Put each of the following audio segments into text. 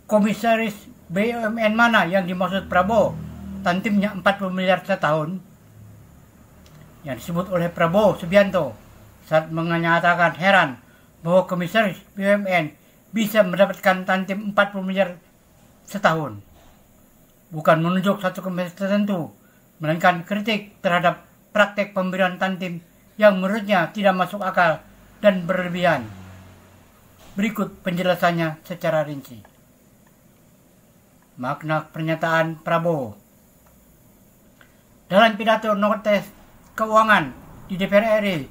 komisaris BUMN mana yang dimaksud Prabowo? Tantimnya 40 miliar setahun yang disebut oleh Prabowo Subianto saat menyatakan heran bahwa komisaris BUMN bisa mendapatkan tantim 40 miliar setahun. Bukan menunjuk satu komisaris tertentu, melainkan kritik terhadap praktek pemberian tantim yang menurutnya tidak masuk akal dan berlebihan. Berikut penjelasannya secara rinci. Makna pernyataan Prabowo. Dalam pidato notes keuangan di DPR RI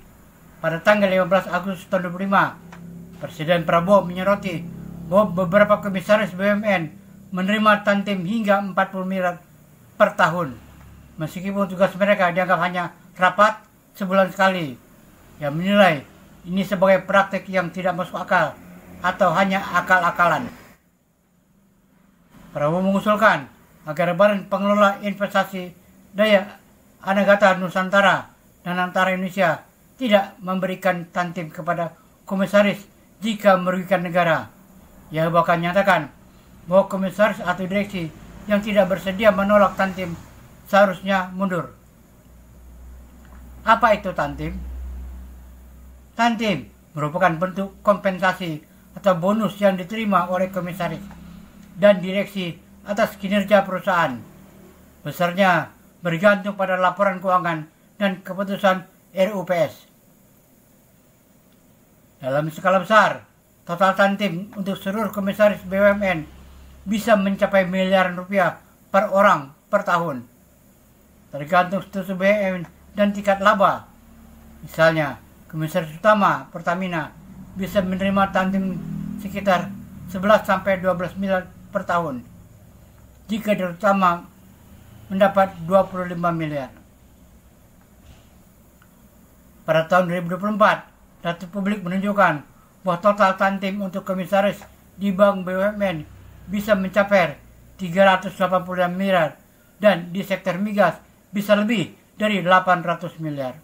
pada tanggal 15 Agustus tahun 2005, Presiden Prabowo menyoroti bahwa beberapa komisaris BUMN menerima tantim hingga 40 miliar per tahun, meskipun tugas mereka dianggap hanya rapat sebulan sekali, yang menilai ini sebagai praktik yang tidak masuk akal atau hanya akal-akalan. Prabowo mengusulkan agar Badan Pengelola Investasi Daya Anegata Nusantara dan Antara Indonesia tidak memberikan tantim kepada komisaris jika merugikan negara. Ia bahkan nyatakan bahwa komisaris atau direksi yang tidak bersedia menolak tantim seharusnya mundur. Apa itu tantim? Tantim merupakan bentuk kompensasi atau bonus yang diterima oleh komisaris dan direksi atas kinerja perusahaan. Besarnya bergantung pada laporan keuangan dan keputusan RUPS. Dalam skala besar, total tantim untuk seluruh komisaris BUMN bisa mencapai miliaran rupiah per orang per tahun, tergantung status BUMN dan tingkat laba. Misalnya, komisaris utama Pertamina bisa menerima tantim sekitar 11-12 miliar per tahun, jika direktur utama mendapat 25 miliar. Pada tahun 2024, data publik menunjukkan bahwa total tantim untuk komisaris di bank BUMN bisa mencapai 380 miliar dan di sektor migas bisa lebih dari 800 miliar.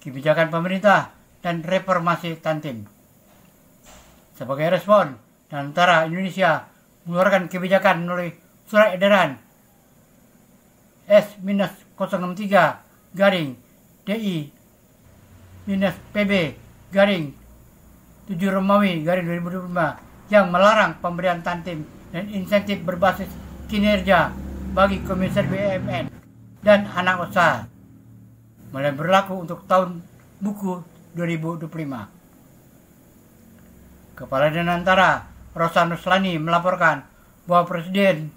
Kebijakan pemerintah dan reformasi tantim. Sebagai respon, Antara Indonesia mengeluarkan kebijakan melalui surat edaran S-03-DI-PB-7 yang melarang pemberian tantim dan insentif berbasis kinerja bagi komisaris BUMN dan anak usaha, mulai berlaku untuk tahun buku 2025. Kepala Danantara Rosan Ruslani melaporkan bahwa Presiden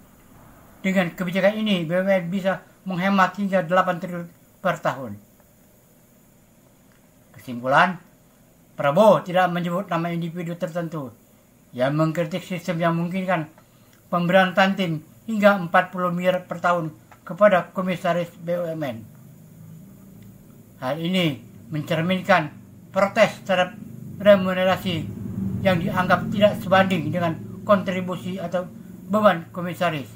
dengan kebijakan ini BUMN bisa menghemat hingga 8 triliun per tahun. Kesimpulan, Prabowo tidak menyebut nama individu tertentu yang mengkritik sistem yang memungkinkan pemberian tantim hingga 40 miliar per tahun kepada komisaris BUMN. Hal ini mencerminkan protes terhadap remunerasi yang dianggap tidak sebanding dengan kontribusi atau beban komisaris.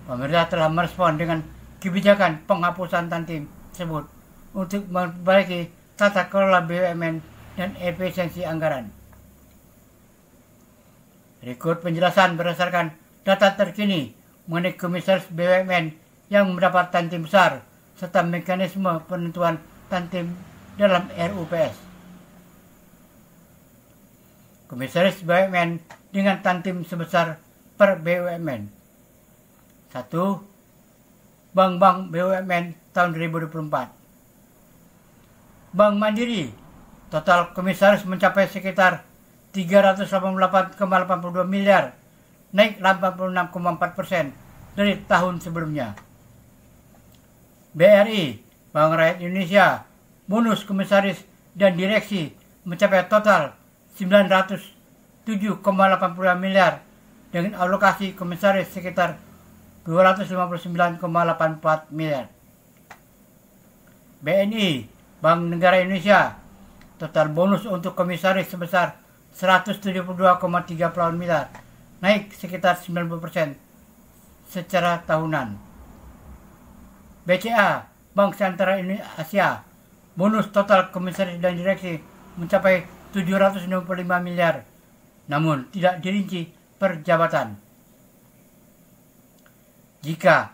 Pemerintah telah merespon dengan kebijakan penghapusan tantim tersebut untuk memperbaiki tata kelola BUMN dan efisiensi anggaran. Berikut penjelasan berdasarkan data terkini mengenai komisaris BUMN yang mendapat tantim besar serta mekanisme penentuan tantim dalam RUPS. Komisaris BUMN dengan tantim sebesar per BUMN. 1. Bank-bank BUMN tahun 2024. Bank Mandiri, total komisaris mencapai sekitar 388,82 miliar, naik 86,4% dari tahun sebelumnya. BRI, Bank Rakyat Indonesia, bonus komisaris dan direksi mencapai total 907,80 miliar dengan alokasi komisaris sekitar 259,84 miliar. BNI, Bank Negara Indonesia, total bonus untuk komisaris sebesar 172,30 miliar, naik sekitar 90% secara tahunan. BCA, Bank Sentral Asia, bonus total komisaris dan direksi mencapai 765 miliar namun tidak dirinci per jabatan. Jika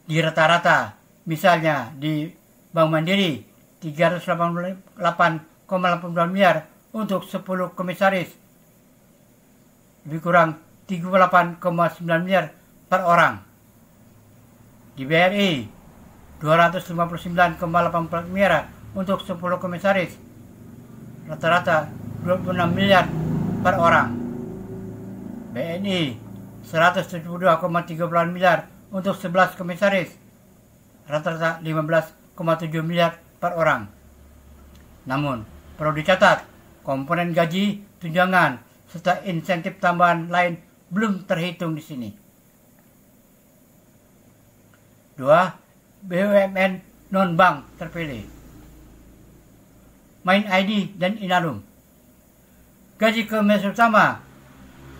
di rata-rata, misalnya di Bank Mandiri 388,82 miliar untuk 10 komisaris, lebih kurang 38,9 miliar per orang. Di BRI 259,84 miliar untuk 10 komisaris, rata-rata 26 miliar per orang. BNI 172,38 miliar untuk 11 komisaris, rata-rata 15,7 miliar per orang. Namun, perlu dicatat, komponen gaji, tunjangan, serta insentif tambahan lain belum terhitung di sini. 2. BUMN non-bank terpilih. Main ID dan Inalum. Gaji komisaris utama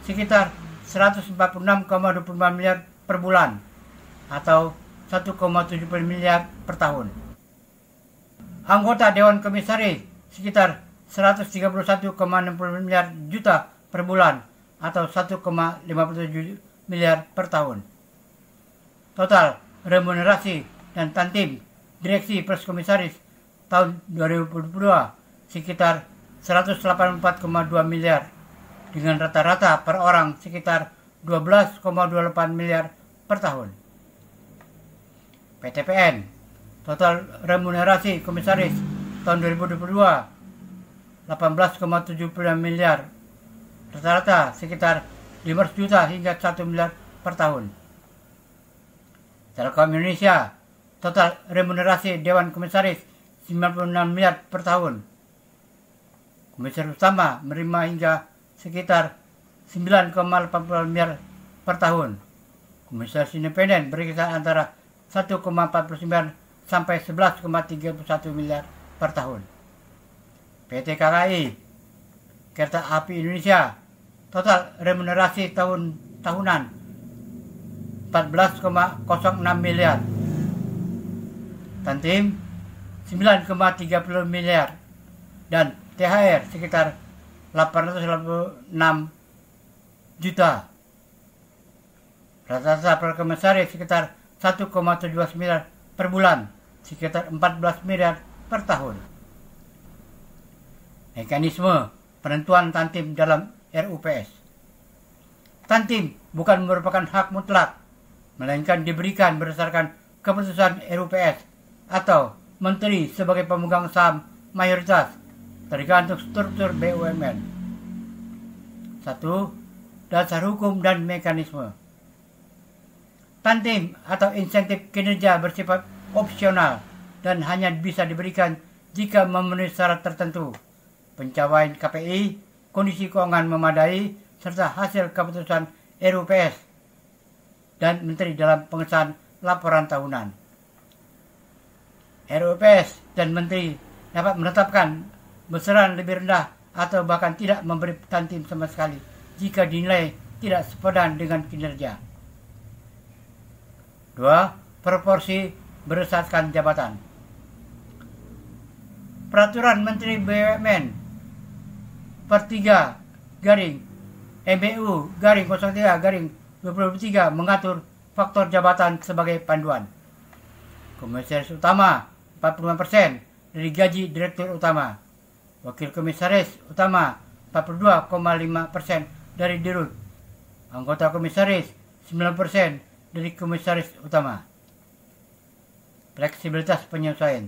sekitar 146,25 miliar per bulan atau 1,70 miliar per tahun. Anggota Dewan Komisaris sekitar 131,60 miliar juta per bulan atau 1,57 miliar per tahun. Total remunerasi dan tantim direksi plus komisaris tahun 2022 sekitar 184,2 miliar dengan rata-rata per orang sekitar 12,28 miliar per tahun. PTPN, total remunerasi komisaris tahun 2022 18,79 miliar, rata-rata sekitar 500 juta hingga 1 miliar per tahun. Telkom Indonesia, total remunerasi Dewan Komisaris 96 miliar per tahun. Komisaris utama menerima hingga sekitar 9,80 miliar per tahun. Komisaris independen berkisar antara 1,49 sampai 11,31 miliar per tahun. PT KAI, Kereta Api Indonesia, total remunerasi tahunan 14,06 miliar. Tantim 9,30 miliar dan THR sekitar 886 juta. Rata-rata per komisaris sekitar 1,17 miliar per bulan, sekitar 14 miliar per tahun. Mekanisme penentuan tantim dalam RUPS. Tantim bukan merupakan hak mutlak, melainkan diberikan berdasarkan keputusan RUPS atau menteri sebagai pemegang saham mayoritas, tergantung struktur BUMN. 1. Dasar hukum dan mekanisme. Tantim atau insentif kinerja bersifat opsional dan hanya bisa diberikan jika memenuhi syarat tertentu, pencapaian KPI, kondisi keuangan memadai, serta hasil keputusan RUPS dan menteri dalam pengesahan laporan tahunan. RUPS dan menteri dapat menetapkan besaran lebih rendah atau bahkan tidak memberi tantim sama sekali jika dinilai tidak sepadan dengan kinerja. 2. Proporsi berdasarkan jabatan. Peraturan Menteri BUMN per 3 garing MBU garing 03 garing 2023 mengatur faktor jabatan sebagai panduan. Komisaris utama 45% dari gaji direktur utama. Wakil komisaris utama 42,5% dari dirut. Anggota komisaris 9% dari komisaris utama. Fleksibilitas penyesuaian.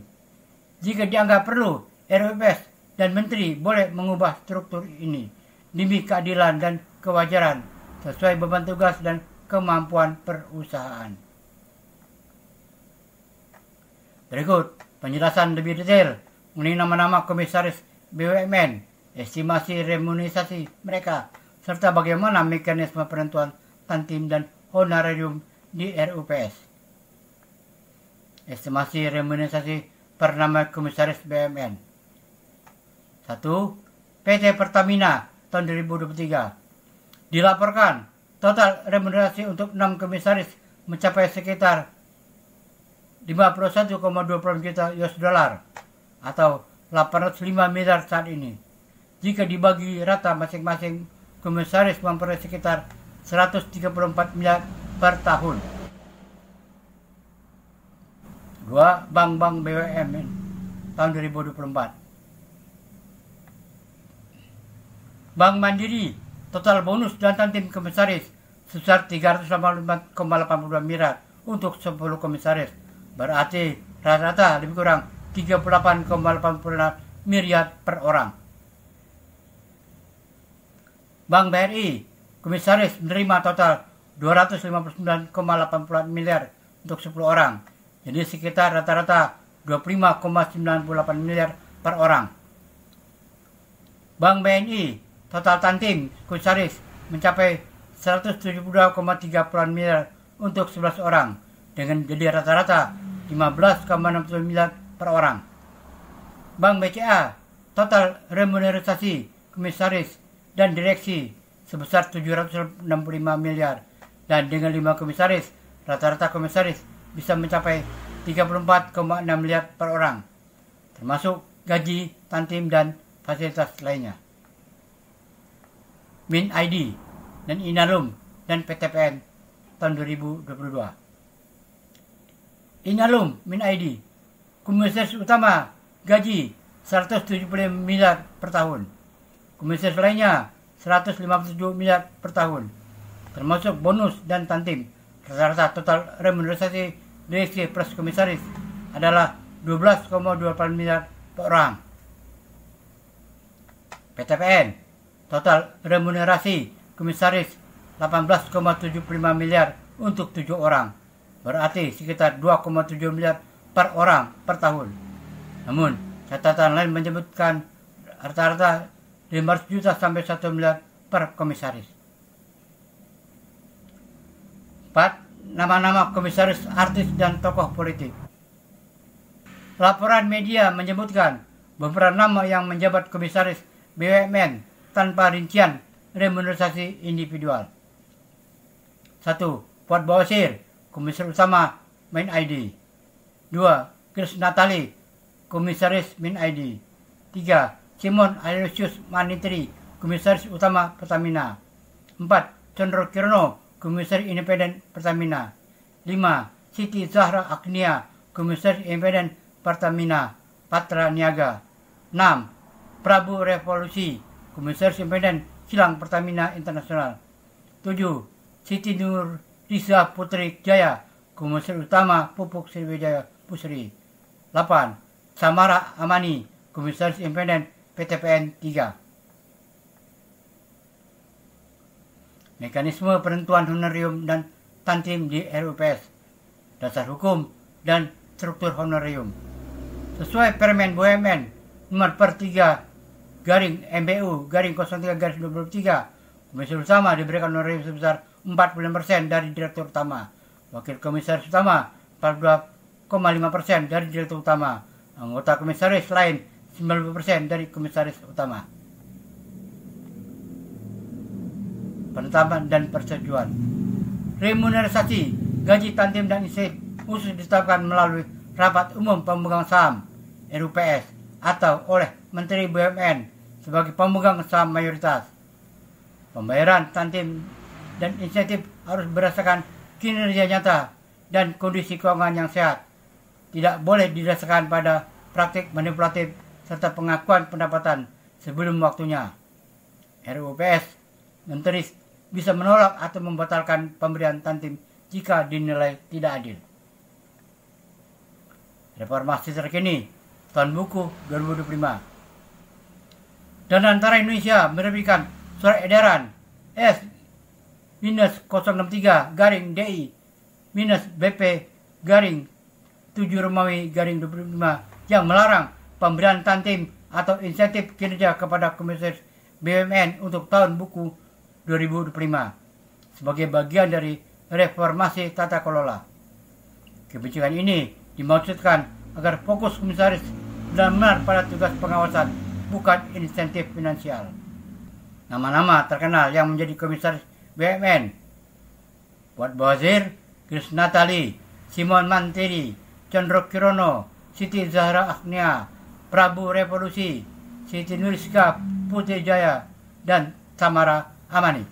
Jika dianggap perlu, RUPS dan menteri boleh mengubah struktur ini demi keadilan dan kewajaran sesuai beban tugas dan kemampuan perusahaan. Berikut penjelasan lebih detail mengenai nama-nama komisaris BUMN, estimasi remunerasi mereka, serta bagaimana mekanisme penentuan tantim dan honorarium di RUPS. Estimasi remunerasi per nama komisaris BUMN. 1. PT Pertamina tahun 2023. Dilaporkan total remunerasi untuk 6 komisaris mencapai sekitar 51,20 juta US dollar atau 805 miliar saat ini. Jika dibagi rata masing-masing komisaris memperoleh sekitar 134 miliar per tahun. 2. Bank-bank BUMN tahun 2024. Bank Mandiri total bonus dan tantim komisaris sebesar 385,82 miliar untuk 10 komisaris. Berarti rata-rata lebih kurang 38,86 miliar per orang. Bank BRI komisaris menerima total 259,84 miliar untuk 10 orang. Jadi sekitar rata-rata 25,98 miliar per orang. Bank BNI total tantim komisaris mencapai 172,30 miliar untuk 11 orang dengan jadi rata-rata 15,60 miliar per orang. Bank BCA total remunerasi komisaris dan direksi sebesar 765 miliar dan dengan 5 komisaris rata-rata komisaris bisa mencapai 34,6 miliar per orang termasuk gaji, tantim dan fasilitas lainnya. Min ID dan Inalum dan PTPN tahun 2022. Inalum Min ID komisaris utama gaji 170 miliar per tahun. Komisaris lainnya 157 miliar per tahun termasuk bonus dan tantim. Rata-rata total remunerasi direksi plus komisaris adalah 12,28 miliar per orang. PTPN total remunerasi komisaris 18,75 miliar untuk 7 orang. Berarti sekitar 2,7 miliar per orang per tahun. Namun, catatan lain menyebutkan rata-rata 500 juta sampai 1 miliar per komisaris. 4. Nama-nama komisaris artis dan tokoh politik. Laporan media menyebutkan beberapa nama yang menjabat komisaris BUMN tanpa rincian remunerasi individual. 1. Fuad Bawasir, komisaris utama Min ID. 2. Chris Natali, komisaris Min ID. 3. Simon Aloysius Manitri, komisaris utama Pertamina. 4. Condro Kirno, komisaris independen Pertamina. 5. Siti Zahra Agnia, komisaris independen Pertamina Patra Niaga. 6. Prabu Revolusi, komisaris independen Kilang Pertamina Internasional. 7. Siti Nur Riza Putri Jaya, komisaris utama Pupuk Sriwijaya Pusri. 8. Samara Amani, komisaris independen PTPN 3. Mekanisme penentuan honorium dan tantim di RUPS, dasar hukum dan struktur honorium. Sesuai Permen BUMN nomor per 3 garing MBU garing 03 garis 23, komisaris utama diberikan honorium sebesar 45% dari direktur utama, wakil komisaris utama 42,5% dari direktur utama, anggota komisaris lain 90% dari komisaris utama. Penetapan dan persetujuan. Remunerasi, gaji, tantim dan insentif khusus ditetapkan melalui rapat umum pemegang saham RUPS atau oleh Menteri BUMN sebagai pemegang saham mayoritas. Pembayaran tantim dan insentif harus berdasarkan kinerja nyata dan kondisi keuangan yang sehat. Tidak boleh didasarkan pada praktik manipulatif serta pengakuan pendapatan sebelum waktunya. RUPS Menteri bisa menolak atau membatalkan pemberian tantim jika dinilai tidak adil. Reformasi terkini tahun buku 2025. Dan antara Indonesia menerbitkan surat edaran S-DI-BP-BP-7 Romawi 25 yang melarang pemberian tantim atau insentif kinerja kepada komisaris BUMN untuk tahun buku 2025 sebagai bagian dari reformasi tata kelola. Kebijakan ini dimaksudkan agar fokus komisaris benar-benar pada tugas pengawasan, bukan insentif finansial. Nama-nama terkenal yang menjadi komisaris BUMN: Fuad Bawasir, Chris Natali, Simon Mantiri, Condro Kirono, Siti Zahra Agnia, Prabu Revolusi, Siti Nuriska Putri Jaya, dan Samara Amani.